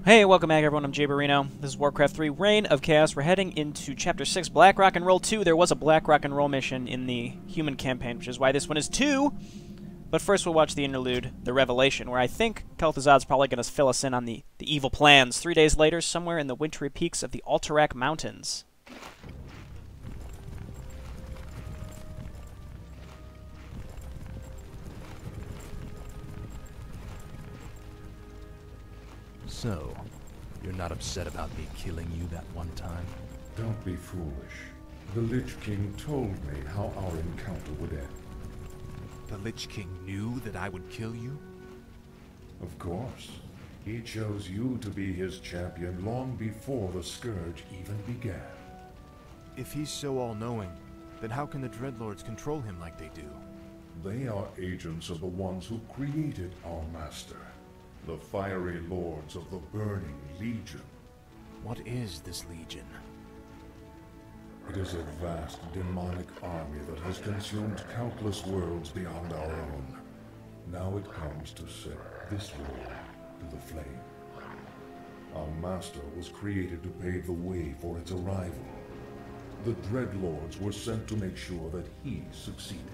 Hey, welcome back everyone, I'm JayborinoPlays. This is Warcraft 3, Reign of Chaos. We're heading into Chapter 6, Blackrock and Roll 2. There was a Blackrock and Roll mission in the human campaign, which is why this one is 2. But first we'll watch the interlude, The Revelation, where I think Kel'Thuzad's probably going to fill us in on the evil plans. 3 days later, somewhere in the wintry peaks of the Alterac Mountains. So, you're not upset about me killing you that one time? Don't be foolish. The Lich King told me how our encounter would end. The Lich King knew that I would kill you? Of course. He chose you to be his champion long before the Scourge even began. If he's so all-knowing, then how can the Dreadlords control him like they do? They are agents of the ones who created our master, the fiery lords of the Burning Legion. What is this Legion? It is a vast demonic army that has consumed countless worlds beyond our own. Now it comes to set this world to the flame. Our master was created to pave the way for its arrival. The Dreadlords were sent to make sure that he succeeded.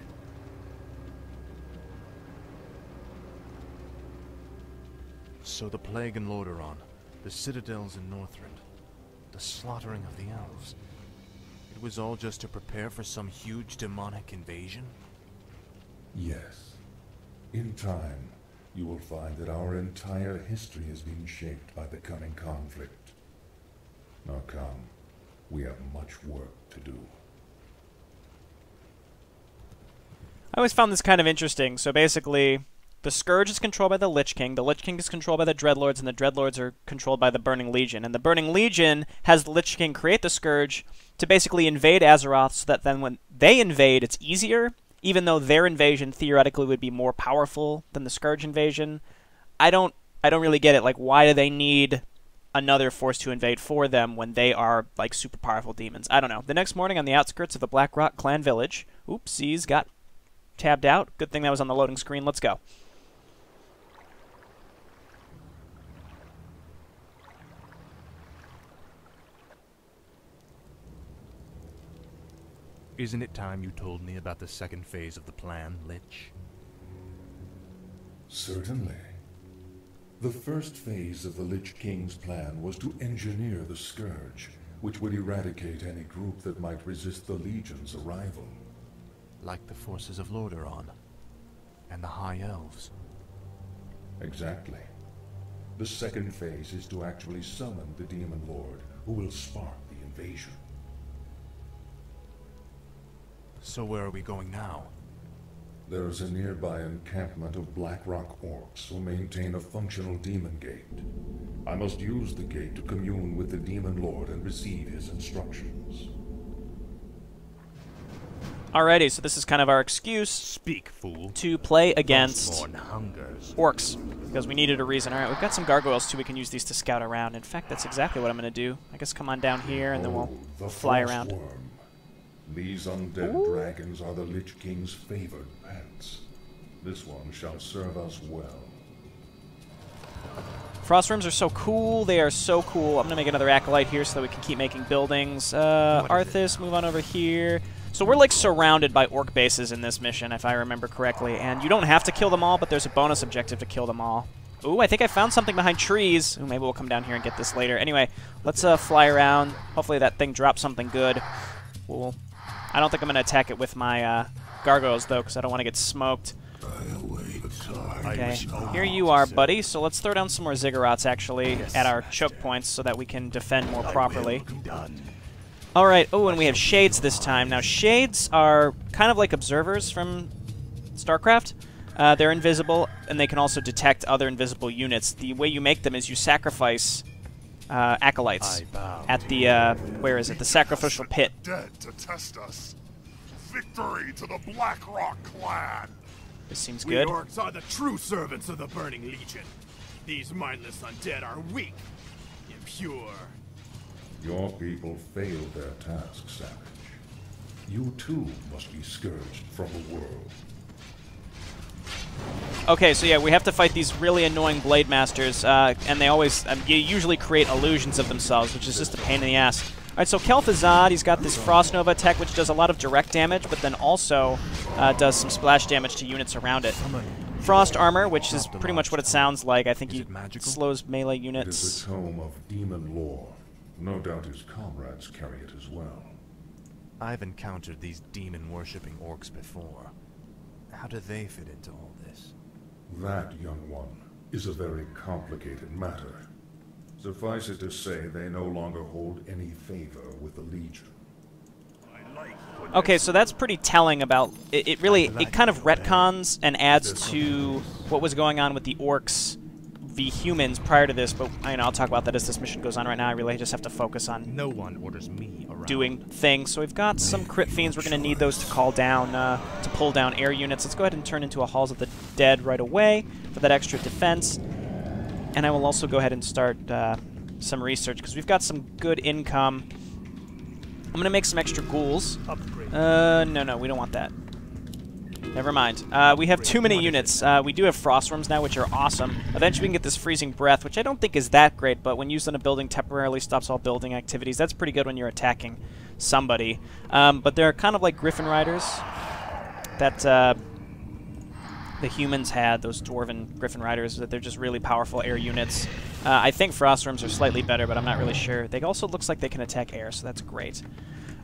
So the Plague in Lordaeron, the citadels in Northrend, the slaughtering of the elves. It was all just to prepare for some huge demonic invasion? Yes. In time, you will find that our entire history has been shaped by the coming conflict. Now come, we have much work to do. I always found this kind of interesting. So basically, the Scourge is controlled by the Lich King is controlled by the Dreadlords, and the Dreadlords are controlled by the Burning Legion. And the Burning Legion has the Lich King create the Scourge to basically invade Azeroth, so that then when they invade, it's easier, even though their invasion theoretically would be more powerful than the Scourge invasion. I don't really get it. Like, why do they need another force to invade for them when they are, like, super powerful demons? I don't know. The next morning on the outskirts of the Blackrock clan village. Oopsies, got tabbed out. Good thing that was on the loading screen. Let's go. Isn't it time you told me about the second phase of the plan, Lich? Certainly. The first phase of the Lich King's plan was to engineer the Scourge, which would eradicate any group that might resist the Legion's arrival. Like the forces of Lordaeron and the High Elves. Exactly. The second phase is to actually summon the Demon Lord, who will spark the invasion. So where are we going now? There is a nearby encampment of Blackrock orcs who maintain a functional demon gate. I must use the gate to commune with the Demon Lord and receive his instructions. Alrighty, so this is kind of our excuse Speak, fool. to play against Frostmourne hungers. orcs, because we needed a reason. Alright, we've got some gargoyles too, we can use these to scout around. In fact, that's exactly what I'm going to do. I guess come on down here, and then we'll fly around. Frostworm. These undead dragons are the Lich King's favored pets. This one shall serve us well. Frostworms are so cool. They are so cool. I'm going to make another Acolyte here so that we can keep making buildings. Arthas, move on over here. So we're like surrounded by orc bases in this mission, if I remember correctly. And you don't have to kill them all, but there's a bonus objective to kill them all. Ooh, I think I found something behind trees. Ooh, maybe we'll come down here and get this later. Anyway, let's fly around. Hopefully that thing drops something good. I don't think I'm going to attack it with my gargoyles, though, because I don't want to get smoked. Okay, here you are, buddy. So let's throw down some more ziggurats, actually, at our choke points so that we can defend more properly. All right. Oh, and we have shades this time. Now, shades are kind of like observers from StarCraft. They're invisible, and they can also detect other invisible units. The way you make them is you sacrifice acolytes at the where is it? The sacrificial pit. Dead to test us. Victory to the Blackrock clan. This seems good. We orcs are the true servants of the Burning Legion. These mindless undead are weak, impure. Your people failed their task, Savage. You too must be scourged from the world. Okay, so yeah, we have to fight these really annoying Blade Masters, and they always, usually create illusions of themselves, which is just a pain in the ass. Alright, so Kel'Thuzad, he's got this Frost Nova tech, which does a lot of direct damage, but then also does some splash damage to units around it. Frost Armor, which is pretty much what it sounds like. I think he slows melee It is units. its home of demon lore. No doubt his comrades carry it as well. I've encountered these demon-worshipping orcs before. How do they fit into all this? That, young one, is a very complicated matter. Suffice it to say, they no longer hold any favor with the Legion. Okay, so that's pretty telling about... It really... It kind of retcons and adds to what was going on with the orcs v humans prior to this, but I'll talk about that as this mission goes on. Right now I really just have to focus on No one orders me around. doing things. So we've got some crit fiends. We're going to need those to call down, to pull down air units. Let's go ahead and turn into a Halls of the Dead right away for that extra defense. And I will also go ahead and start some research, because we've got some good income. I'm going to make some extra ghouls. No, we don't want that. Never mind. We have too many units. We do have Frostworms now, which are awesome. Eventually we can get this Freezing Breath, which I don't think is that great, but when used on a building, temporarily stops all building activities. That's pretty good when you're attacking somebody. But they're kind of like Griffin Riders that the humans had, those Dwarven Griffin Riders, that they're just really powerful air units. I think Frostworms are slightly better, but I'm not really sure. They also looks like they can attack air, so that's great.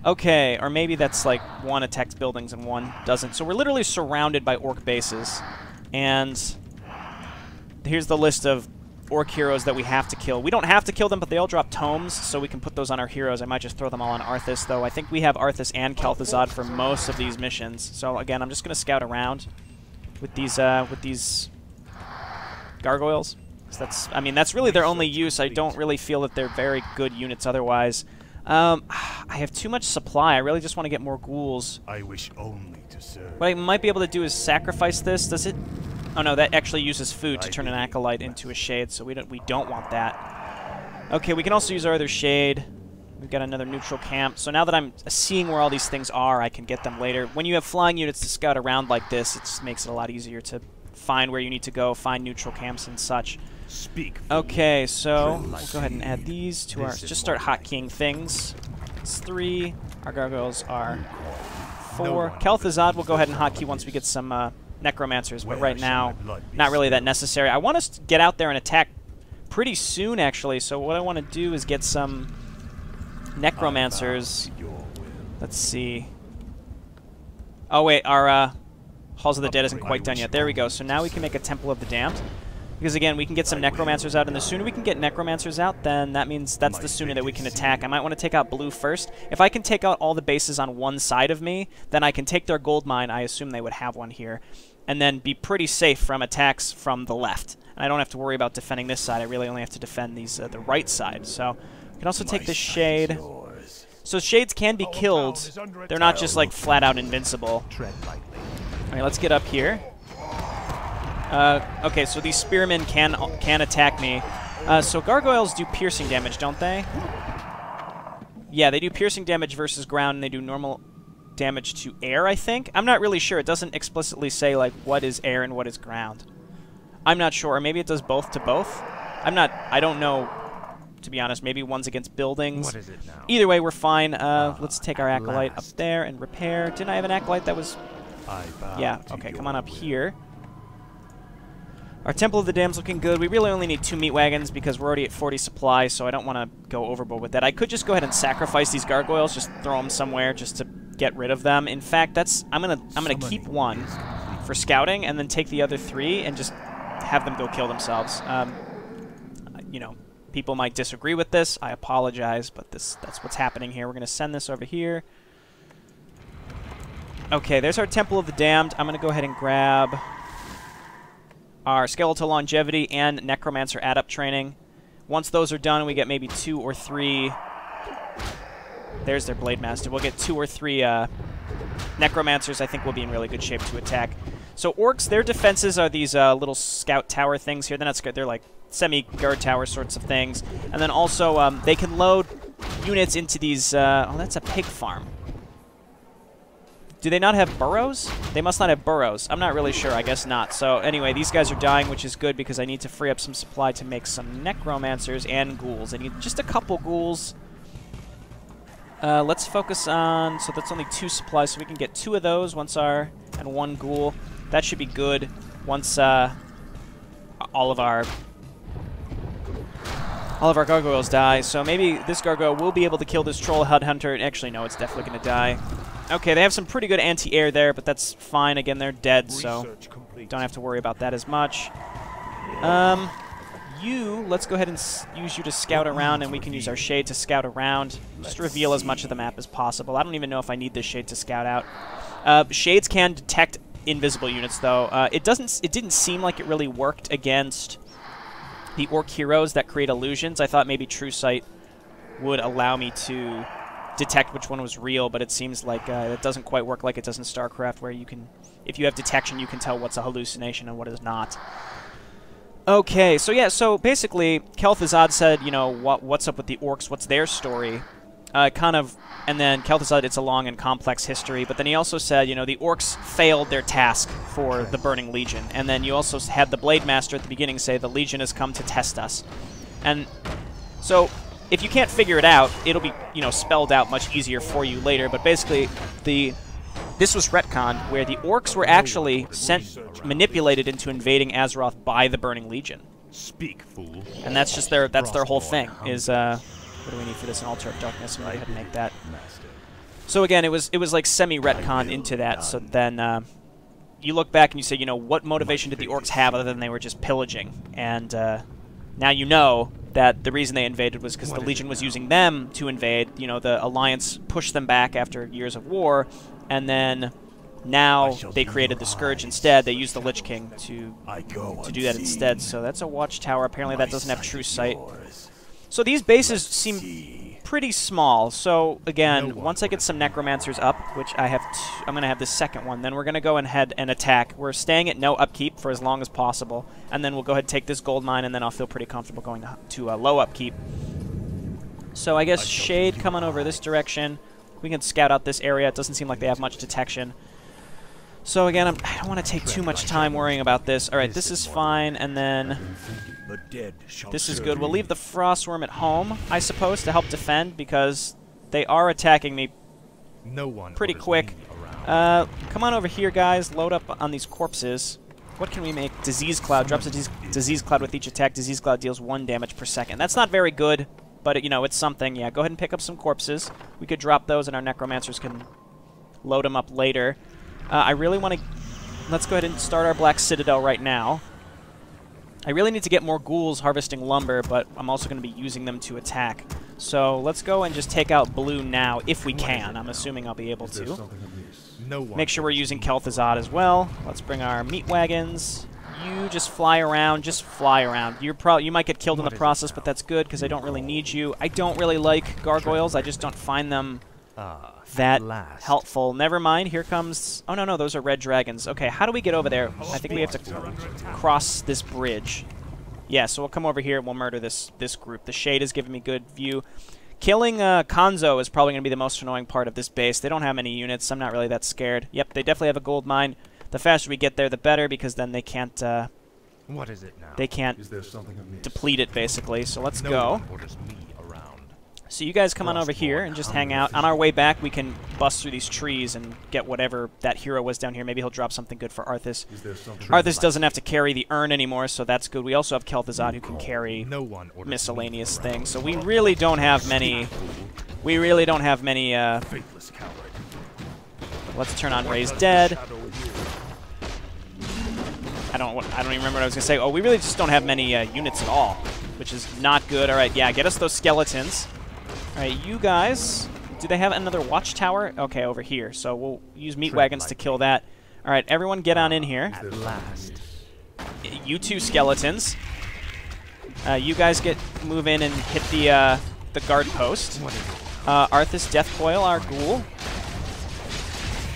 Okay, or maybe that's like one attacks buildings and one doesn't. So we're literally surrounded by orc bases. And here's the list of orc heroes that we have to kill. We don't have to kill them, but they all drop tomes, so we can put those on our heroes. I might just throw them all on Arthas, though. I think we have Arthas and Kel'Thuzad for most of these missions. So again, I'm just going to scout around with these gargoyles. So that's really their only use. I don't really feel that they're very good units otherwise. I have too much supply. I really just want to get more ghouls. I wish only to serve. What I might be able to do is sacrifice this. Does it? Oh no, that actually uses food to turn an acolyte into a shade, so we don't want that. Okay, we can also use our other shade. We've got another neutral camp. So now that I'm seeing where all these things are, I can get them later. When you have flying units to scout around like this, it just makes it a lot easier to find where you need to go, find neutral camps and such. Okay, so we'll go ahead and add these to our... Just start hotkeying things. It's 3. Our gargoyles are 4. Kel'Thuzad will go ahead and hotkey once we get some necromancers, but right now, not really that necessary. I want us to get out there and attack pretty soon, actually, so what I want to do is get some necromancers. Let's see. Oh, wait, our Halls of the Dead isn't quite done yet. There we go. So now we can make a Temple of the Damned. Because, again, we can get some necromancers out, and the sooner we can get necromancers out, then that means that's the sooner that we can attack. I might want to take out blue first. If I can take out all the bases on one side of me, then I can take their gold mine. I assume they would have one here. And then be pretty safe from attacks from the left. And I don't have to worry about defending this side. I really only have to defend these the right side. So we can also take this shade. So shades can be killed. They're not just, like, flat-out invincible. All right, let's get up here. Okay, so these spearmen can attack me. So gargoyles do piercing damage, don't they? Yeah, they do piercing damage versus ground, and they do normal damage to air, I think. I'm not really sure. It doesn't explicitly say, like, what is air and what is ground. I'm not sure. Or maybe it does both to both. I don't know, to be honest. Maybe one's against buildings. What is it now? Either way, we're fine. Let's take our acolyte up there and repair. Didn't I have an acolyte that was... Yeah, okay, come on up here. Our Temple of the Damned's looking good. We really only need 2 meat wagons because we're already at 40 supply, so I don't want to go overboard with that. I could just go ahead and sacrifice these gargoyles, just throw them somewhere just to get rid of them. In fact, I'm gonna keep one for scouting and then take the other 3 and just have them go kill themselves. You know, people might disagree with this. I apologize, but that's what's happening here. We're gonna send this over here. Okay, there's our Temple of the Damned. I'm gonna go ahead and grab our Skeletal Longevity and Necromancer Add-Up Training. Once those are done, we get maybe 2 or 3... There's their Blade Master. We'll get 2 or 3 Necromancers. I think we'll be in really good shape to attack. So orcs, their defenses are these little scout tower things here. They're not scout, they're like semi-guard tower sorts of things. And then also, they can load units into these... oh, that's a pig farm. Do they not have burrows? They must not have burrows. I'm not really sure. I guess not. So anyway, these guys are dying, which is good because I need to free up some supply to make some necromancers and ghouls. I need just a couple ghouls. Let's focus on... So that's only 2 supplies, so we can get 2 of those and 1 ghoul. That should be good once all of our gargoyles die. So maybe this gargoyle will be able to kill this troll headhunter. Actually, no, it's definitely going to die. Okay, they have some pretty good anti-air there, but that's fine. Again, they're dead, so don't have to worry about that as much. Let's go ahead and use you to scout around, and we can use our shade to scout around. Just reveal as much of the map as possible. I don't even know if I need this shade to scout out. Shades can detect invisible units, though. It didn't seem like it really worked against the orc heroes that create illusions. I thought maybe True Sight would allow me to detect which one was real, but it seems like it doesn't quite work like it does in StarCraft, where you can, if you have detection, you can tell what's a hallucination and what is not. Okay, so yeah, so basically, Kel'Thuzad said, you know, what's up with the orcs? What's their story? And then Kel'Thuzad, it's a long and complex history, but then he also said, you know, the orcs failed their task for the Burning Legion, and then you also had the Blade Master at the beginning say, the Legion has come to test us. And so, if you can't figure it out, it'll be, you know, spelled out much easier for you later, but basically, this was retconned, where the orcs were actually manipulated into invading Azeroth by the Burning Legion. Speak, fool. And that's just their whole thing, is, what do we need for this? An Altar of Darkness. I'm going to go ahead and make that. So again, it was like semi-retconned into that, so then you look back and you say, you know, what motivation did the orcs have other than they were just pillaging? And now you know that the reason they invaded was because the Legion was using them to invade. You know, the Alliance pushed them back after years of war, and then now they created the Scourge instead. They used the Lich King to do that instead. So that's a watchtower. Apparently that doesn't have True Sight. So these bases seem pretty small. So again, once I get some Necromancers up, which I have, I'm going to have the second one, then we're going to go ahead and attack. We're staying at no upkeep for as long as possible, and then we'll go ahead and take this gold mine, and then I'll feel pretty comfortable going to low upkeep. So I guess Shade coming over this direction. We can scout out this area. It doesn't seem like they have much detection. So again, I don't want to take too much time worrying about this. All right, this is fine, and then this is good. We'll leave the Frostworm at home, I suppose, to help defend, because they are attacking me pretty quick. Come on over here, guys. Load up on these corpses. What can we make? Disease Cloud. Drops a Disease Cloud with each attack. Disease Cloud deals 1 damage per second. That's not very good, but, you know, it's something. Yeah, go ahead and pick up some corpses. We could drop those, and our Necromancers can load them up later. I really want to... Let's go ahead and start our Black Citadel right now. I really need to get more ghouls harvesting lumber, but I'm also going to be using them to attack. So let's go and just take out blue now, if we can. I'm assuming I'll be able to. Make sure we're using Kel'Thuzad as well. Let's bring our meat wagons. You just fly around. Just fly around. You might get killed in the process, but that's good, because I don't really need you. I don't really like gargoyles. I just don't find them that helpful. Never mind. Here comes... Oh, no, those are red dragons. Okay, how do we get over there? I think we have to cross this bridge. Yeah, so we'll come over here and we'll murder this group. The Shade is giving me good view. Killing Konzo is probably going to be the most annoying part of this base. They don't have many units. I'm not really that scared. Yep, they definitely have a gold mine. The faster we get there, the better, because then they can't... what is it now? They can't deplete it, basically. So let's go. So you guys come on over here and just hang out. On our way back, we can bust through these trees and get whatever that hero was down here. Maybe he'll drop something good for Arthas. Arthas doesn't have to carry the urn anymore, so that's good. We also have Kel'Thuzad who can carry miscellaneous things. So we really don't have many... Let's turn on Raise Dead. I don't even remember what I was going to say. Oh, we really just don't have many units at all, which is not good. All right, yeah, get us those skeletons. All right, you guys, do they have another watchtower? Okay, over here. So we'll use meat wagons to kill that. All right, everyone get on in here. At last. You two skeletons. You guys move in and hit the guard post. Arthas Deathcoil, our ghoul.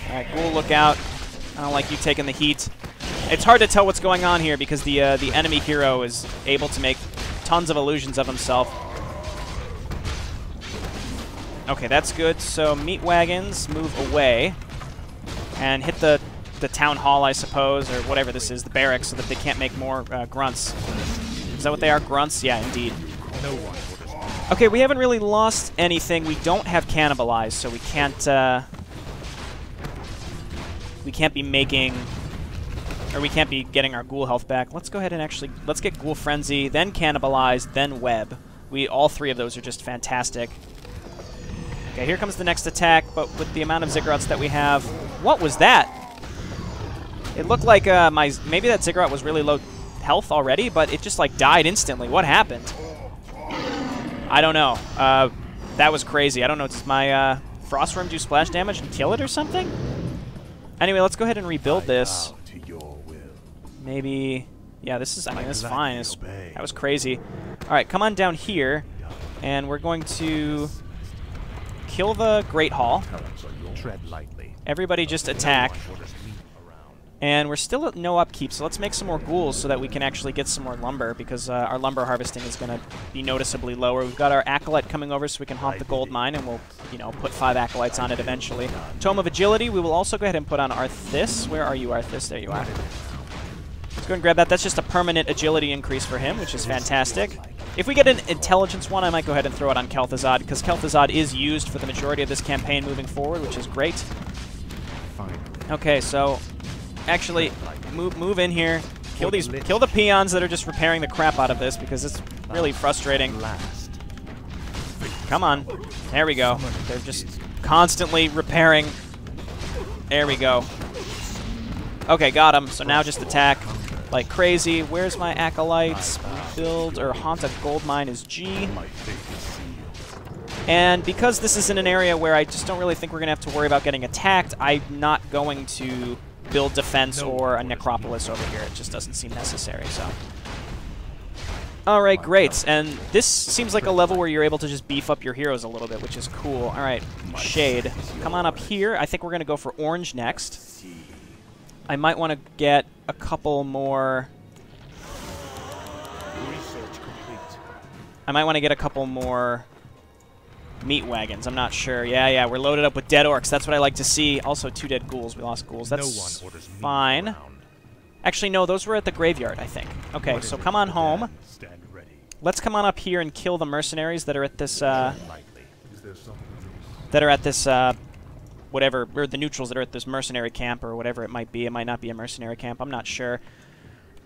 All right, ghoul, look out. I don't like you taking the heat. It's hard to tell what's going on here because the enemy hero is able to make tons of illusions of himself. Okay, that's good. So meat wagons move away. and hit the town hall, I suppose, or whatever this is, the barracks, so that they can't make more grunts. Is that what they are? Grunts? Yeah, indeed. Okay, we haven't really lost anything. We don't have cannibalized, so we can't be making, or we can't be getting our ghoul health back. Let's go ahead and actually, let's get Ghoul Frenzy, then Cannibalize, then Web. All three of those are just fantastic. Okay, here comes the next attack, but with the amount of Ziggurats that we have, what was that? It looked like maybe that Ziggurat was really low health already, but it just like died instantly. What happened? I don't know. That was crazy. I don't know. Does my Frost Worm do splash damage and kill it or something? Anyway, let's go ahead and rebuild this. Maybe, yeah, this is, I mean, this is fine. That was crazy. All right, come on down here, and we're going to kill the Great Hall. Tread lightly. Everybody just attack. And we're still at no upkeep, so let's make some more ghouls so that we can actually get some more lumber, because our lumber harvesting is going to be noticeably lower. We've got our Acolyte coming over so we can haunt the gold mine, and we'll, you know, put 5 Acolytes on it eventually. Tome of Agility, we will also go ahead and put on Arthas. Where are you, Arthas? There you are. Let's go and grab that. That's just a permanent agility increase for him, which is fantastic. If we get an intelligence one, I might go ahead and throw it on Kel'Thuzad, because Kel'Thuzad is used for the majority of this campaign moving forward, which is great. Okay, so actually move in here, kill the peons that are just repairing the crap out of this, because it's really frustrating. Come on, there we go. They're just constantly repairing. There we go. Okay, got him. So now just attack like crazy. Where's my Acolytes? Build or haunt a gold mine is G. And because this is in an area where I just don't really think we're going to have to worry about getting attacked, I'm not going to build defense or a necropolis over here. It just doesn't seem necessary, so. Alright, great. And this seems like a level where you're able to just beef up your heroes a little bit, which is cool. Alright, Shade. Come on up here. I think we're going to go for Orange next. I might want to get a couple more. I might want to get a couple more meat wagons. I'm not sure. Yeah, we're loaded up with dead orcs. That's what I like to see. Also, 2 dead ghouls. We lost ghouls. That's fine. Actually, no, those were at the graveyard, I think. Okay, so come on home. Let's come on up here and kill the mercenaries that are at this. Whatever, or the neutrals that are at this mercenary camp or whatever it might be. It might not be a mercenary camp. I'm not sure.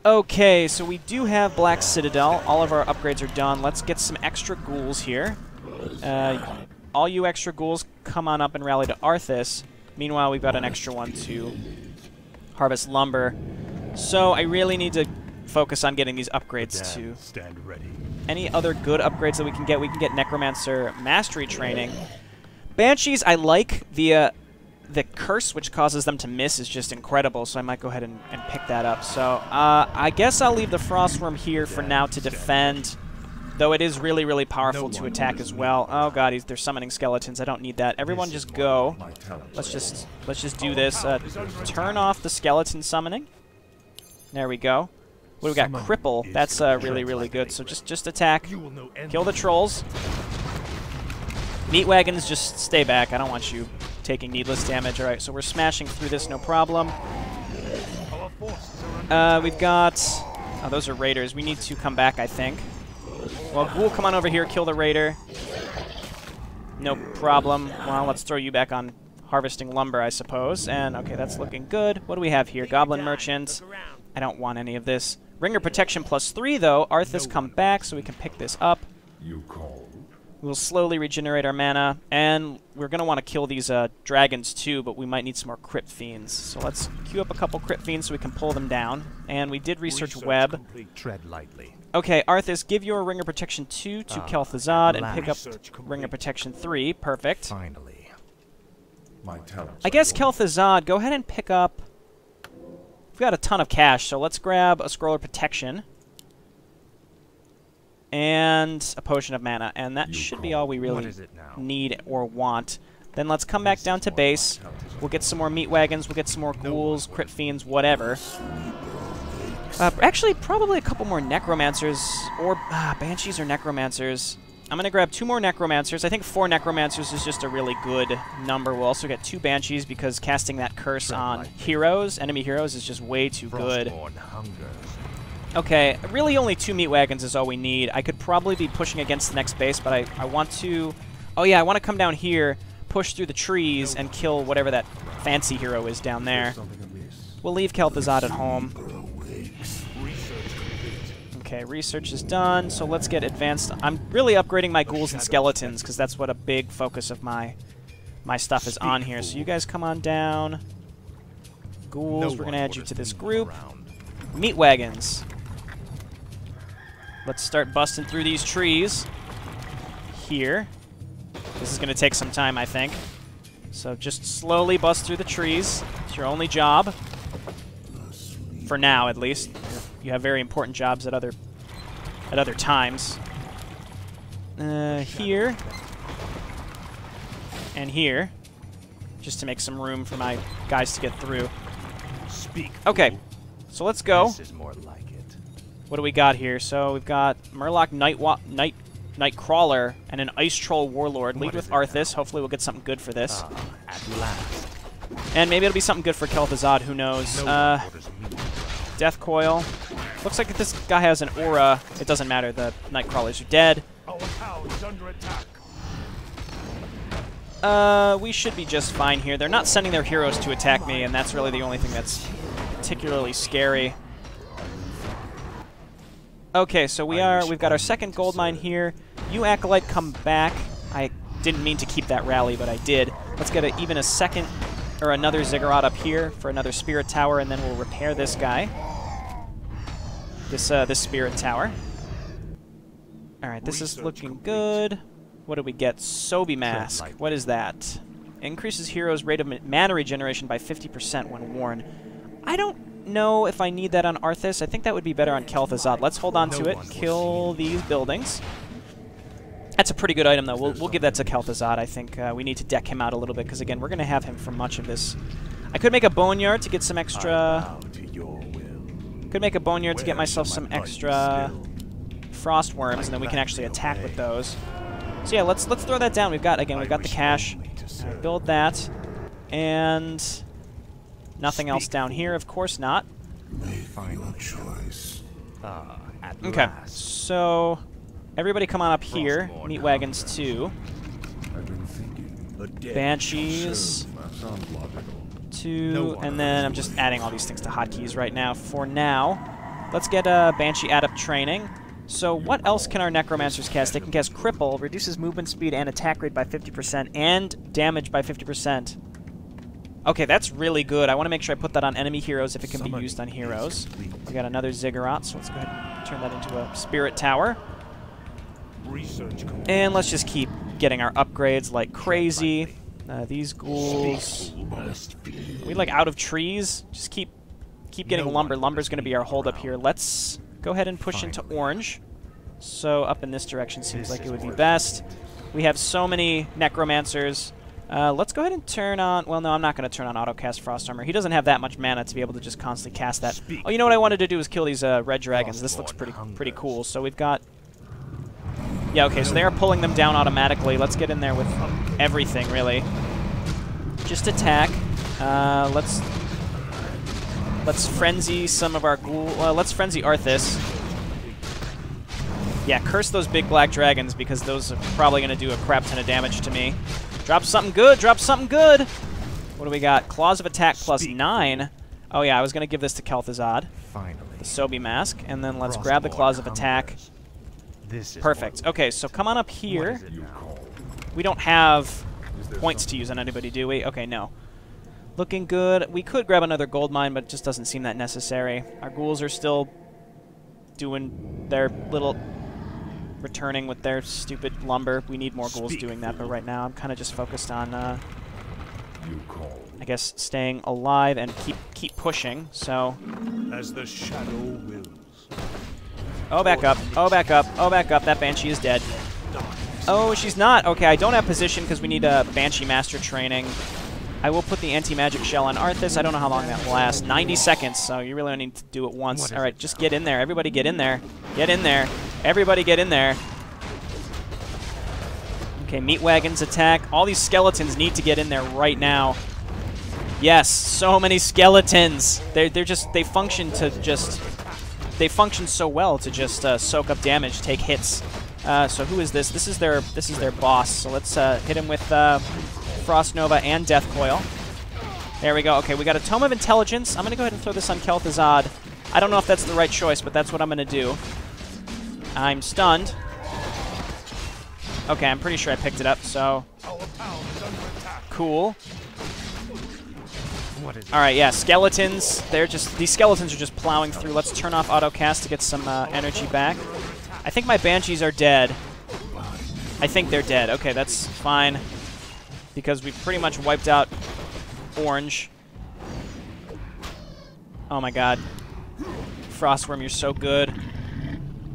Okay, so we do have Black Citadel. All of our upgrades are done. Let's get some extra ghouls here. All you extra ghouls, come on up and rally to Arthas. Meanwhile, we've got an extra one to harvest lumber. So I really need to focus on getting these upgrades too. Stand ready. Any other good upgrades that we can get? We can get Necromancer Mastery Training. Banshees, I like. The curse, which causes them to miss, is just incredible, so I might go ahead and pick that up. So I guess I'll leave the Frostworm here for now to defend, though it is really, really powerful to attack as well. Oh god, they're summoning skeletons. I don't need that. Everyone just go. Let's just do this. Turn off the skeleton summoning. There we go. What do we got? Cripple. That's really, really good. So just attack. Kill the trolls. Meat wagons, just stay back. I don't want you taking needless damage. Alright, so we're smashing through this, no problem. We've got... Oh, those are raiders. We need to come back, I think. Well, Ghoul, come on over here, kill the raider. No problem. Well, let's throw you back on harvesting lumber, I suppose. And, okay, that's looking good. What do we have here? Goblin Merchant. I don't want any of this. Ringer Protection +3, though. Arthas, come back so we can pick this up. You called? We'll slowly regenerate our mana, and we're going to want to kill these dragons too, but we might need some more Crypt Fiends. So let's queue up a couple Crypt Fiends so we can pull them down. And we did research Web. Complete. Tread lightly. Okay, Arthas, give your Ringer Protection 2 to Kel'Thuzad and pick up Ringer Protection 3. Perfect. Finally. My talents I guess Kel'Thuzad, go ahead and pick up... We've got a ton of cash, so let's grab a Scroller Protection. And a Potion of Mana, and that should be all we really need or want. Then let's come back down to base. We'll get some more meat wagons, we'll get some more ghouls, Crypt Fiends, whatever. Actually, probably a couple more Necromancers, or Banshees or Necromancers. I'm going to grab 2 more Necromancers. I think 4 Necromancers is just a really good number. We'll also get 2 Banshees because casting that curse on heroes, enemy heroes, is just way too good. Okay, really only 2 Meat Wagons is all we need. I could probably be pushing against the next base, but I want to... Oh yeah, I want to come down here, push through the trees, and kill whatever that fancy hero is down there. We'll leave Kel'Thuzad at home. Okay, research is done, so let's get advanced. I'm really upgrading my ghouls and skeletons, because that's what a big focus of my stuff is on here. So you guys come on down. Ghouls, we're going to add you to this group. Meat Wagons. Let's start busting through these trees. Here. This is going to take some time, I think. So just slowly bust through the trees. It's your only job. For now, at least. You have very important jobs at other times. Here. And here. Just to make some room for my guys to get through. Okay. So let's go. What do we got here? So we've got Murloc Nightcrawler and an Ice Troll Warlord. Lead with Arthas. Hopefully we'll get something good for this. And maybe it'll be something good for Kel'Thuzad. Who knows? Death Coil. Looks like if this guy has an aura, it doesn't matter. The Nightcrawlers are dead. We should be just fine here. They're not sending their heroes to attack me, and that's really the only thing that's particularly scary. Okay, so we've got our second gold mine here. You Acolyte, come back. I didn't mean to keep that rally, but I did. Let's get even a second or another Ziggurat up here for another Spirit Tower, and then we'll repair this guy. This Spirit Tower. All right, this is looking good. What do we get? Sobi Mask. What is that? Increases heroes' rate of mana regeneration by 50% when worn. I don't know if I need that on Arthas. I think that would be better on Kel'Thuzad. Let's hold on to it. Kill these buildings. That's a pretty good item, though. We'll give that to Kel'Thuzad. I think we need to deck him out a little bit, because, again, we're going to have him for much of this. I could make a Boneyard to get some extra... Could make a Boneyard to get myself some extra Frost Worms, and then we can actually attack with those. So yeah, let's throw that down. We've got the cash. Build that. And nothing else down here, of course not. Final choice. Okay, so everybody come on up here. Meat Wagons 2. Banshees 2, and then I'm just adding all these things to hotkeys right now. For now, let's get a Banshee Adept training. So what else can our Necromancers cast? They can cast Cripple, reduces movement speed and attack rate by 50%, and damage by 50%. Okay, that's really good. I want to make sure I put that on enemy heroes if it can be used on heroes. We got another Ziggurat, so let's go ahead and turn that into a Spirit Tower. And let's just keep getting our upgrades like crazy. These ghouls... Are we like out of trees? Just keep getting lumber. Lumber's going to be our hold up here. Let's go ahead and push into orange. So up in this direction seems like it would be best. We have so many Necromancers. Let's go ahead and turn on... Well, no, I'm not going to turn on auto-cast Frost Armor. He doesn't have that much mana to be able to just constantly cast that. Oh, you know what I wanted to do was kill these red dragons. This looks pretty cool. So we've got... Yeah, okay, so they are pulling them down automatically. Let's get in there with everything, really. Just attack. Let's frenzy some of our ghoul... let's frenzy Arthas. Yeah, curse those big black dragons, because those are probably going to do a crap ton of damage to me. Drop something good! Drop something good! What do we got? Claws of Attack plus 9. Oh yeah, I was going to give this to Kel'Thuzad. The Sobi Mask. And then let's grab the Claws of Attack. Perfect. Okay, so come on up here. We don't have points to use on anybody, do we? Okay, no. Looking good. We could grab another gold mine, but it just doesn't seem that necessary. Our ghouls are still doing their little... returning with their stupid lumber. We need more ghouls doing that, but right now I'm kind of just focused on, I guess, staying alive and keep pushing, so... As the shadow wills. Oh, back up. Oh, back up. Oh, back up. That Banshee is dead. Oh, she's not. Okay, I don't have position because we need a Banshee Master training. I will put the anti-magic shell on Arthas. I don't know how long that will last. 90 seconds, so you really only need to do it once. Alright, just get in there. Everybody get in there. Get in there. Everybody get in there. Okay, meat wagons attack. All these skeletons need to get in there right now. Yes, so many skeletons. They function so well to just soak up damage, take hits. So who is this? This is their boss. So let's hit him with Frost Nova and Death Coil. There we go. Okay, we got a Tome of Intelligence. I'm gonna go ahead and throw this on Kel'Thuzad. I don't know if that's the right choice, but that's what I'm gonna do. I'm stunned. Okay, I'm pretty sure I picked it up. So cool. All right, yeah, skeletons. These skeletons are just plowing through. Let's turn off autocast to get some energy back. I think my Banshees are dead. I think they're dead. Okay, that's fine. Because we've pretty much wiped out orange. Oh my god. Frostworm, you're so good.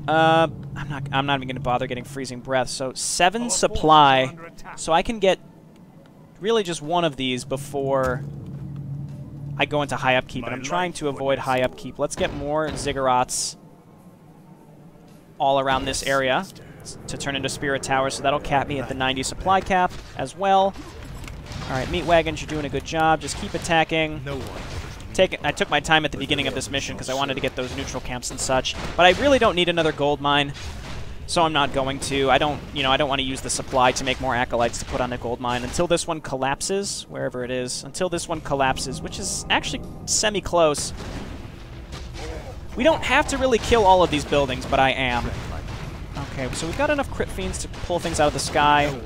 I'm not even gonna bother getting freezing breath. So 7 supply. So I can get really just one of these before I go into high upkeep, and I'm trying to avoid high upkeep. Let's get more Ziggurats all around this area to turn into Spirit Towers, so that'll cap me at the 90 supply cap as well. Alright, Meat Wagons, you're doing a good job. Just keep attacking. I took my time at the beginning of this mission because I wanted to get those neutral camps and such, but I really don't need another gold mine, so I'm not going to. I don't want to use the supply to make more acolytes to put on a gold mine until this one collapses, wherever it is. Until this one collapses, which is actually semi-close. We don't have to really kill all of these buildings, but I am. Okay, so we've got enough crit fiends to pull things out of the sky.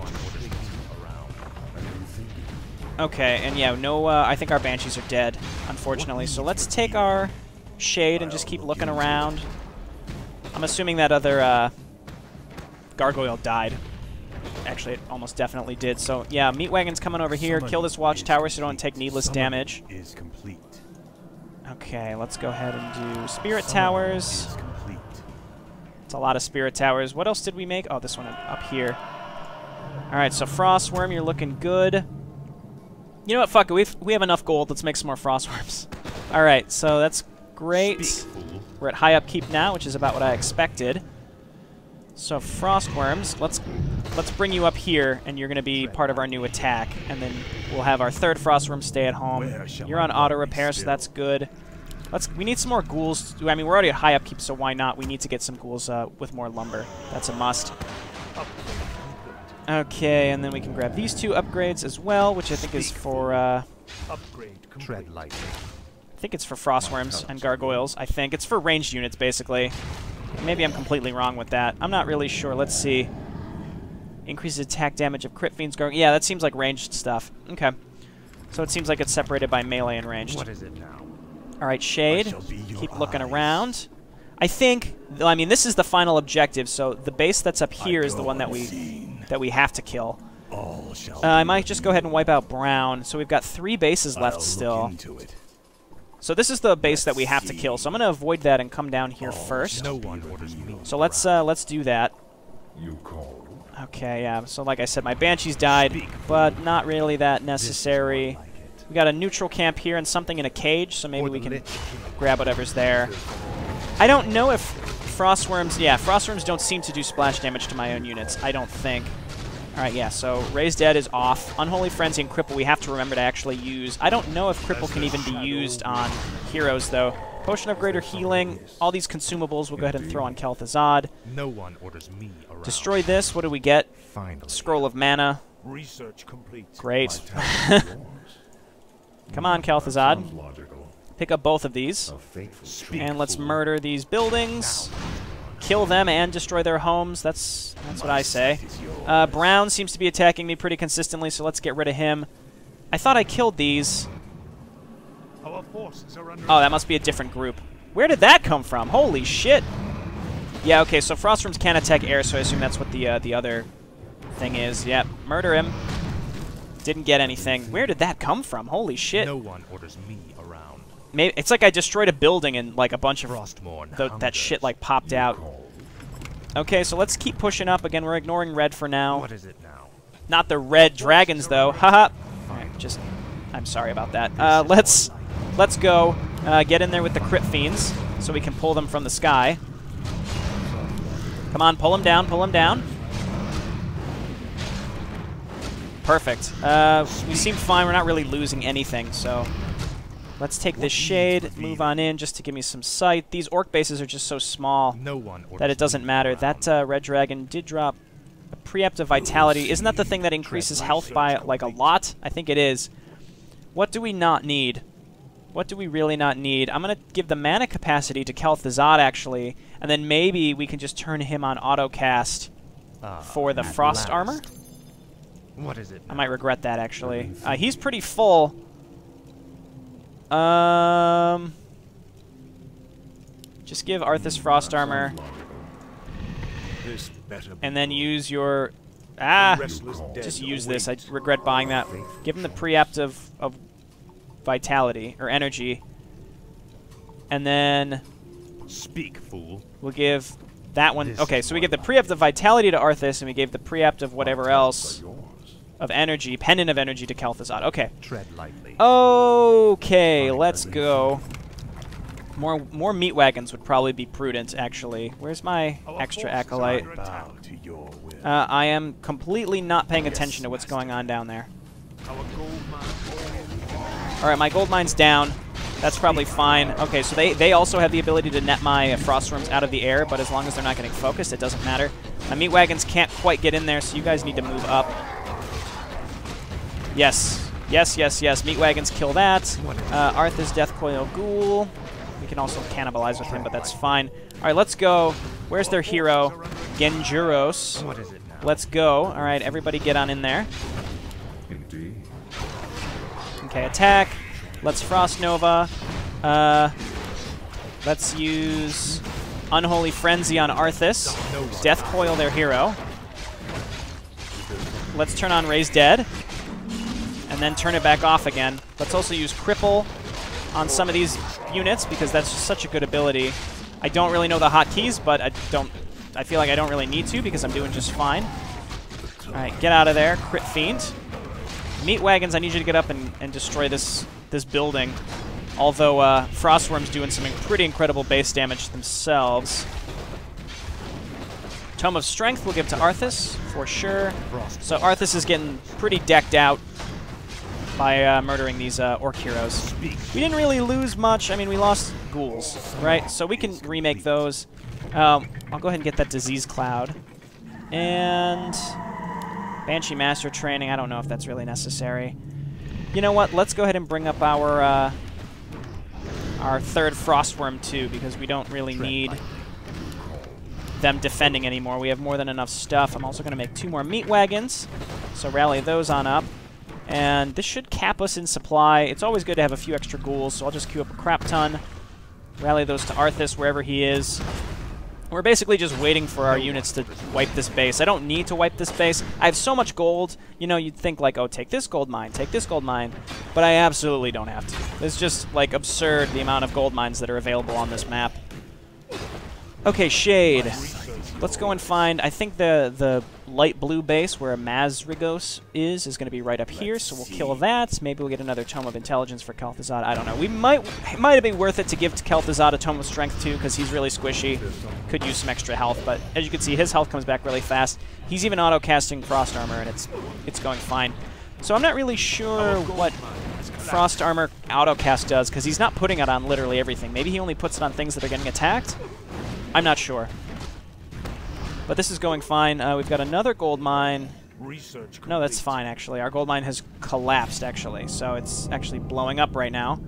Okay, and yeah, no, I think our Banshees are dead, unfortunately. So let's take our Shade and just keep looking around. I'm assuming that other Gargoyle died. Actually, it almost definitely did. So yeah, Meat Wagon's coming over here. Kill this watchtower so you don't take needless damage. Okay, let's go ahead and do Spirit Towers. It's a lot of Spirit Towers. What else did we make? Oh, this one up here. Alright, so Frostworm, you're looking good. You know what? Fuck it. We have enough gold. Let's make some more Frostworms. Alright, so that's great. We're at high upkeep now, which is about what I expected. So Frostworms, let's bring you up here, and you're going to be part of our new attack. And then we'll have our third Frostworm stay at home. You're on auto repair, so that's good. We need some more ghouls. I mean, we're already at high upkeep, so why not? We need to get some ghouls with more lumber. That's a must. Okay, and then we can grab these 2 upgrades as well, which I think is for Tread lightly. I think it's for Frostworms and Gargoyles. I think it's for ranged units, basically. Maybe I'm completely wrong with that. I'm not really sure. Let's see. Increases attack damage of crit fiends. Yeah, that seems like ranged stuff. Okay. So it seems like it's separated by melee and ranged. What is it now? All right, Shade. Keep looking around. I think. I mean, this is the final objective. So the base that's up here is the one that we have to kill. I might just go ahead and wipe out Brown. So we've got 3 bases left still. So this is the base that we have to kill. So I'm going to avoid that and come down here first. So let's do that. Okay, yeah. So like I said, my Banshees died, but not really that necessary. We got a neutral camp here and something in a cage, so maybe we can grab whatever's there. I don't know if Frostworms... Yeah, Frostworms don't seem to do splash damage to my own units, I don't think. Alright, yeah, so Raise Dead is off. Unholy Frenzy and Cripple we have to remember to actually use. I don't know if Cripple can even be used on heroes, though. Potion of Greater Healing, all these consumables we'll go ahead and throw on Kel'Thuzad. No one orders me around. Destroy this, what do we get? Finally. Scroll of Mana. Research complete. Great. Come on, Kel'Thuzad. Pick up both of these. And let's murder these buildings. Kill them and destroy their homes. That's what I say. Brown seems to be attacking me pretty consistently, so let's get rid of him. I thought I killed these. Oh, that must be a different group. Where did that come from? Holy shit. Yeah, okay, so Frostworms can't attack air, so I assume that's what the other thing is. Yep, murder him. Didn't get anything. Where did that come from? Holy shit. No one orders me around. Maybe it's like I destroyed a building and like a bunch of that shit like popped out. Okay, so let's keep pushing up. Again, we're ignoring red for now. What is it now? Not the red dragons though. Haha. Just I'm sorry about that. Let's go. Get in there with the crit fiends so we can pull them from the sky. Come on, pull them down, pull them down. perfect. We seem fine. We're not really losing anything, so let's take this shade, move on in just to give me some sight. These orc bases are just so small that it doesn't matter. That red dragon did drop a preemptive vitality. Isn't that the thing that increases health by, like, a lot? I think it is. What do we not need? What do we really not need? I'm going to give the mana capacity to Kel'Thuzad, actually, and then maybe we can just turn him on auto-cast for the frost armor. What is it? I might regret that, actually. He's pretty full. Just give Arthas frost armor, and then use your... just use this. I regret buying that. Give him the preempt of vitality, or energy. And then... Speak, fool. We'll give that one... Okay, so we give the preempt of vitality to Arthas, and we gave the preempt of whatever else of energy, pendant of energy to Kel'Thuzad. Okay. Tread lightly. Okay, let's go. More meat wagons would probably be prudent, actually. Where's my extra acolyte? I am completely not paying attention to what's going on down there. Alright, my gold mine's down. That's probably fine. Okay, so they also have the ability to net my frost worms out of the air, but as long as they're not getting focused, it doesn't matter. My meat wagons can't quite get in there, so you guys need to move up. Yes. Yes, yes, yes. Meat wagons kill that. Arthas Death Coil Ghoul. We can also cannibalize with him, but that's fine. Alright, let's go. Where's their hero? Genjuros. What is it now? Let's go. Alright, everybody get on in there. Indeed. Okay, attack. Let's Frost Nova. Let's use Unholy Frenzy on Arthas. Death Coil their hero. Let's turn on Raise Dead. And then turn it back off again. Let's also use Cripple on some of these units, because that's just such a good ability. I don't really know the hotkeys, but I feel like I don't really need to, because I'm doing just fine. Alright, get out of there. Crit Fiend. Meat Wagons, I need you to get up and destroy this building. Although Frostworm's doing some pretty incredible base damage themselves. Tome of Strength we'll give to Arthas, for sure. So Arthas is getting pretty decked out by murdering these orc heroes. We didn't really lose much. I mean, we lost ghouls, right? So we can remake those. I'll go ahead and get that Disease Cloud. And Banshee Master Training, I don't know if that's really necessary. You know what? Let's go ahead and bring up our third Frostworm, too, because we don't really need them defending anymore. We have more than enough stuff. I'm also going to make 2 more meat wagons, so rally those on up. And this should cap us in supply. It's always good to have a few extra ghouls, so I'll just queue up a crap ton. Rally those to Arthas, wherever he is. We're basically just waiting for our units to wipe this base. I don't need to wipe this base. I have so much gold. You know, you'd think, like, oh, take this gold mine, take this gold mine. But I absolutely don't have to. It's just, like, absurd the amount of gold mines that are available on this map. Okay, Shade. Let's go and find, I think the light blue base where Mazrigos is going to be right up here, so we'll kill that. Maybe we'll get another Tome of Intelligence for Kel'Thuzad. I don't know. It might have been worth it to give to Kel'Thuzad a Tome of Strength too, because he's really squishy. Could use some extra health, but as you can see, his health comes back really fast. He's even auto-casting Frost Armor, and it's going fine. So I'm not really sure what Frost Armor auto-cast does, because he's not putting it on literally everything. Maybe he only puts it on things that are getting attacked? I'm not sure. But this is going fine. We've got another gold mine. No, that's fine, actually. Our gold mine has collapsed, actually. So it's actually blowing up right now.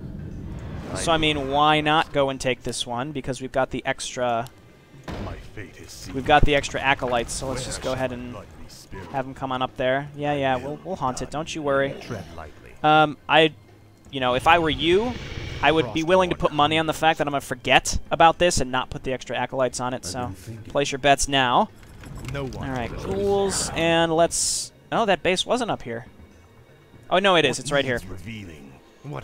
So, I mean, why not go and take this one? Because we've got the extra... We've got the extra acolytes, so let's just go ahead and have them come on up there. Yeah, we'll haunt it. Don't you worry. You know, if I were you, I would be willing to put money on the fact that I'm going to forget about this and not put the extra acolytes on it, so place your bets now. Alright, ghouls, and let's... Oh, that base wasn't up here. Oh, no, it is. It's right here.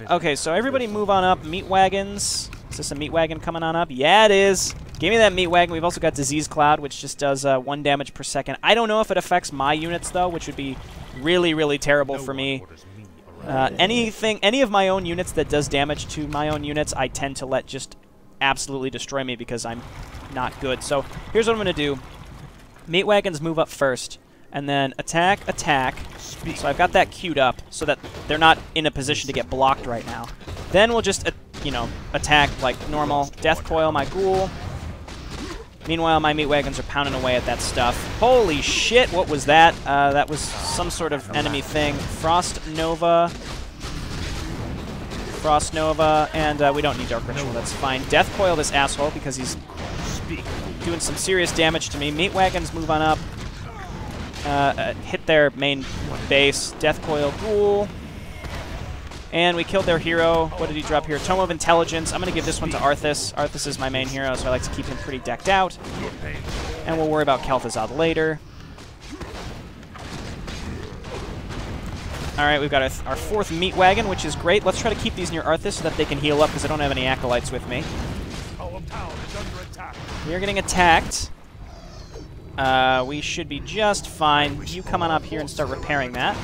Okay, so everybody move on up. Meat wagons. Is this a meat wagon coming on up? Yeah, it is. Give me that meat wagon. We've also got Disease Cloud, which just does 1 damage per second. I don't know if it affects my units, though, which would be really, really terrible for me. Any of my own units that does damage to my own units, I tend to let just absolutely destroy me because I'm not good. So here's what I'm going to do. Meat wagons move up first. And then attack, attack. So I've got that queued up so that they're not in a position to get blocked right now. Then we'll just, you know, attack like normal. Death Coil my ghoul. Meanwhile, my meat wagons are pounding away at that stuff. Holy shit, what was that? That was some sort of enemy thing. Frost Nova. Frost Nova, and we don't need Dark Ritual, that's fine. Death Coil this asshole because he's doing some serious damage to me. Meat wagons move on up. Hit their main base. Death Coil ghoul. And we killed their hero. What did he drop here? Tome of Intelligence. I'm going to give this one to Arthas. Arthas is my main hero, so I like to keep him pretty decked out. And we'll worry about Kel'Thuzad later. Alright, we've got our fourth meat wagon, which is great. Let's try to keep these near Arthas so that they can heal up, because I don't have any acolytes with me. We are getting attacked. We should be just fine. You come on up here and start repairing that.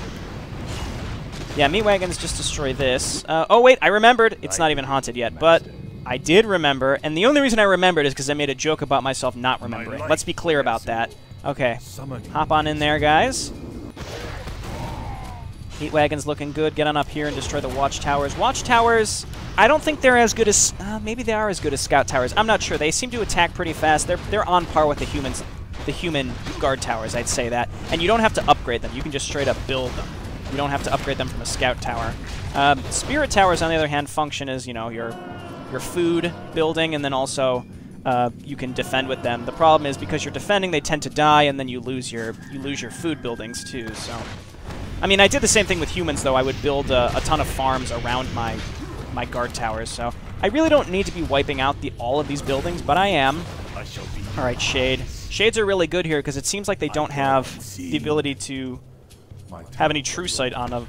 Yeah, meat wagons just destroy this. Oh, wait, I remembered. It's not even haunted yet, but I did remember, and the only reason I remembered is because I made a joke about myself not remembering. Let's be clear about that. Okay, hop on in there, guys. Meat wagon's looking good. Get on up here and destroy the watchtowers. Watchtowers, I don't think they're as good as... maybe they are as good as scout towers. I'm not sure. They seem to attack pretty fast. They're on par with the human guard towers, I'd say that. And you don't have to upgrade them. You can just straight up build them. You don't have to upgrade them from a scout tower. Spirit towers, on the other hand, function as, you know, your food building, and then also you can defend with them. The problem is because you're defending, they tend to die, and then you lose your food buildings too. So, I mean, I did the same thing with humans, though. I would build a ton of farms around my guard towers. So I really don't need to be wiping out all of these buildings, but I am. All right, Shade. Shades are really good here because it seems like they don't have the ability to have any true sight on them.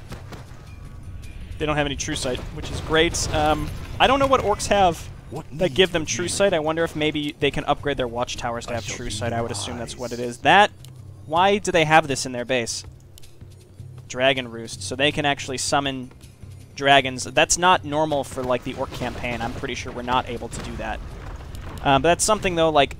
They don't have any true sight, which is great. I don't know what orcs have that give them true sight. I wonder if maybe they can upgrade their watchtowers to have true sight. I would assume that's what it is. Why do they have this in their base? Dragon Roost, so they can actually summon dragons. That's not normal for like the orc campaign. I'm pretty sure we're not able to do that. But that's something though, like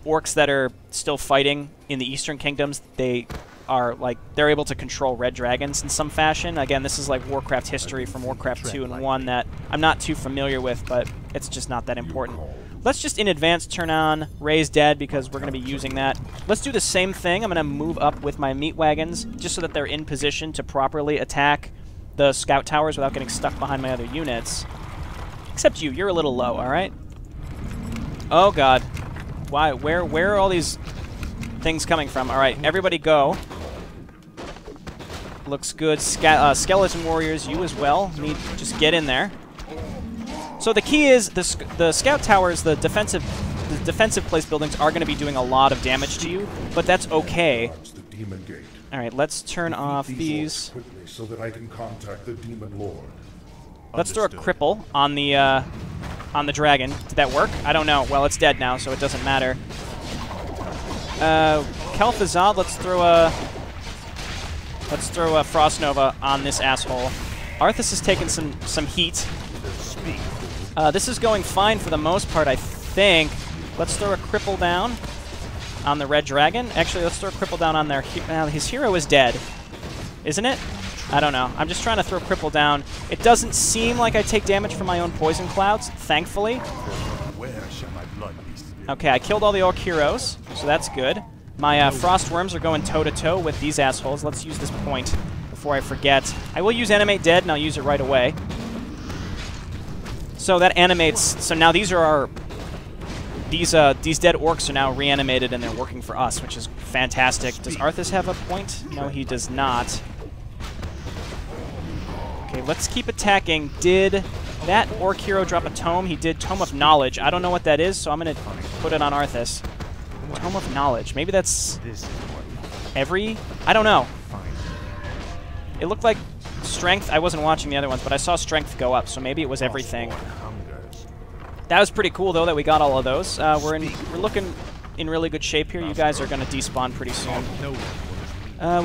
orcs that are still fighting in the Eastern Kingdoms, they're able to control red dragons in some fashion. Again, this is like Warcraft history from Warcraft 2 and 1 that I'm not too familiar with, but it's just not that important. Let's just in advance turn on Raise Dead because we're going to be using that. Let's do the same thing. I'm going to move up with my meat wagons just so that they're in position to properly attack the scout towers without getting stuck behind my other units. Except you're a little low, alright? Oh god. Why? Where are all these things coming from? Alright, everybody go. Looks good. Skeleton warriors, you as well. Just get in there. So the key is the scout towers, the defensive place buildings are going to be doing a lot of damage to you, but that's okay. All right, let's turn off these. So that I can contact the demon lord. Let's throw a cripple on the dragon. Did that work? I don't know. Well, it's dead now, so it doesn't matter. Kel'Thuzad, let's throw a Frost Nova on this asshole. Arthas has taken some heat. This is going fine for the most part, I think. Let's throw a cripple down on the red dragon. Actually, let's throw a cripple down on their... his hero is dead, isn't it? I don't know. I'm just trying to throw a cripple down. It doesn't seem like I take damage from my own poison clouds, thankfully. Okay, I killed all the orc heroes, so that's good. My frost worms are going toe-to-toe with these assholes. Let's use this point before I forget. I will use Animate Dead, and I'll use it right away. So that animates... So now these are our... These dead orcs are now reanimated, and they're working for us, which is fantastic. Does Arthas have a point? No, he does not. Okay, let's keep attacking. Did that orc hero drop a tome? He did. Tome of Knowledge. I don't know what that is, so I'm going to put it on Arthas. Tome of Knowledge. Maybe that's every... I don't know. It looked like Strength. I wasn't watching the other ones, but I saw Strength go up, so maybe it was everything. That was pretty cool, though, that we got all of those. We're looking in really good shape here. You guys are going to despawn pretty soon.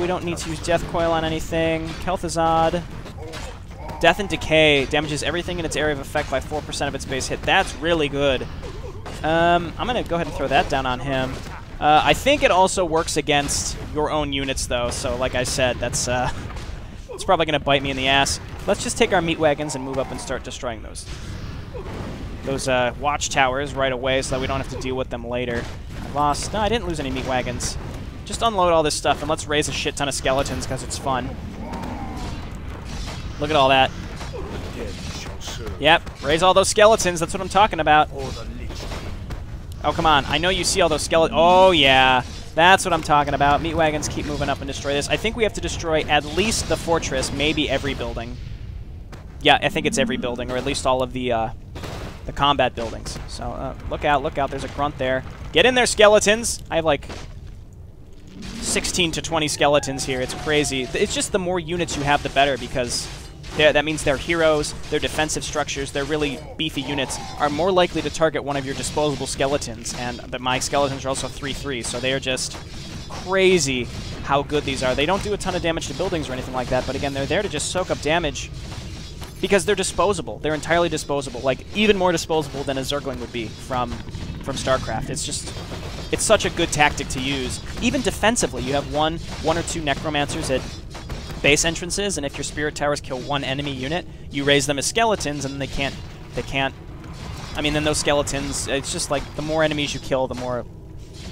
We don't need to use Death Coil on anything. Kel'Thuzad. Death and Decay damages everything in its area of effect by 4% of its base hit. That's really good. I'm going to go ahead and throw that down on him. I think it also works against your own units, though, so like I said, that's it's probably going to bite me in the ass. Let's just take our meat wagons and move up and start destroying those watchtowers right away so that we don't have to deal with them later. I lost... No, I didn't lose any meat wagons. Just unload all this stuff and let's raise a shit ton of skeletons because it's fun. Look at all that. Yep, raise all those skeletons. That's what I'm talking about. Oh, come on. I know you see all those skeletons. Oh, yeah. That's what I'm talking about. Meat wagons keep moving up and destroy this. I think we have to destroy at least the fortress, maybe every building. Yeah, I think it's every building, or at least all of the combat buildings. So, look out, look out. There's a grunt there. Get in there, skeletons. I have, like, 16 to 20 skeletons here. It's crazy. It's just the more units you have, the better, because... that means their heroes, their defensive structures, their really beefy units are more likely to target one of your disposable skeletons. And my skeletons are also 3/3, so they are just crazy how good these are. They don't do a ton of damage to buildings or anything like that, but again, they're there to just soak up damage because they're disposable. They're entirely disposable, like even more disposable than a Zergling would be from StarCraft. It's just... it's such a good tactic to use. Even defensively, you have one or two necromancers at base entrances, and if your spirit towers kill one enemy unit, you raise them as skeletons, and they can't, I mean, then those skeletons, it's just like, the more enemies you kill, the more,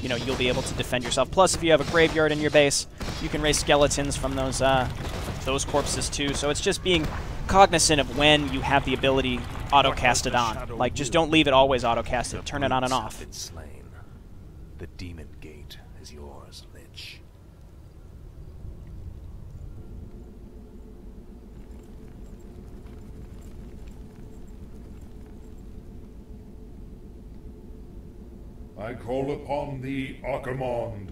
you know, you'll be able to defend yourself. Plus, if you have a graveyard in your base, you can raise skeletons from those corpses too, so it's just being cognizant of when you have the ability auto-cast it on. Like, just don't leave it always auto-casted, turn it on and off. The demon gate is yours, Lich. I call upon thee, Archimonde.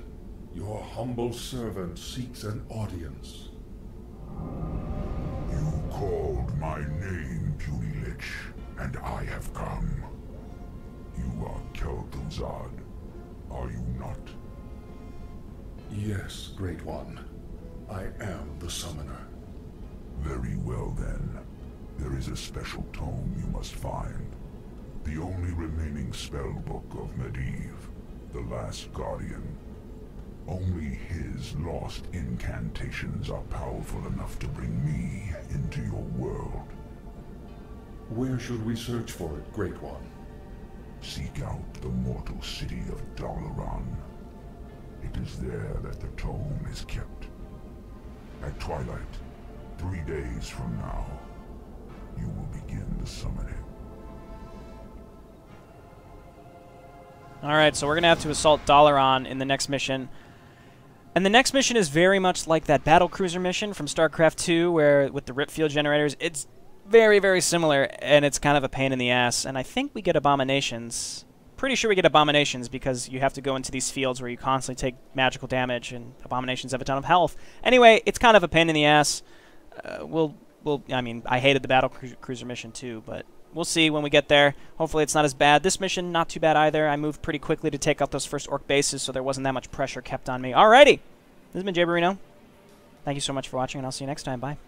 Your humble servant seeks an audience. You called my name, puny Lich, and I have come. You are Kel'Thuzad, are you not? Yes, Great One. I am the summoner. Very well then. There is a special tome you must find. The only remaining spellbook of Medivh, the Last Guardian. Only his lost incantations are powerful enough to bring me into your world. Where should we search for it, Great One? Seek out the mortal city of Dalaran. It is there that the tome is kept. At twilight, 3 days from now, you will begin the summoning. Alright, so we're going to have to assault Dalaran in the next mission. And the next mission is very much like that battlecruiser mission from StarCraft 2, where with the Ripfield generators, it's very, very similar, and it's kind of a pain in the ass. And I think we get abominations. Pretty sure we get abominations because you have to go into these fields where you constantly take magical damage, and abominations have a ton of health. Anyway, it's kind of a pain in the ass. I mean, I hated the battlecruiser mission too, but we'll see when we get there. Hopefully it's not as bad. This mission, not too bad either. I moved pretty quickly to take out those first orc bases, so there wasn't that much pressure kept on me. Alrighty! This has been Jayborino. Thank you so much for watching, and I'll see you next time. Bye.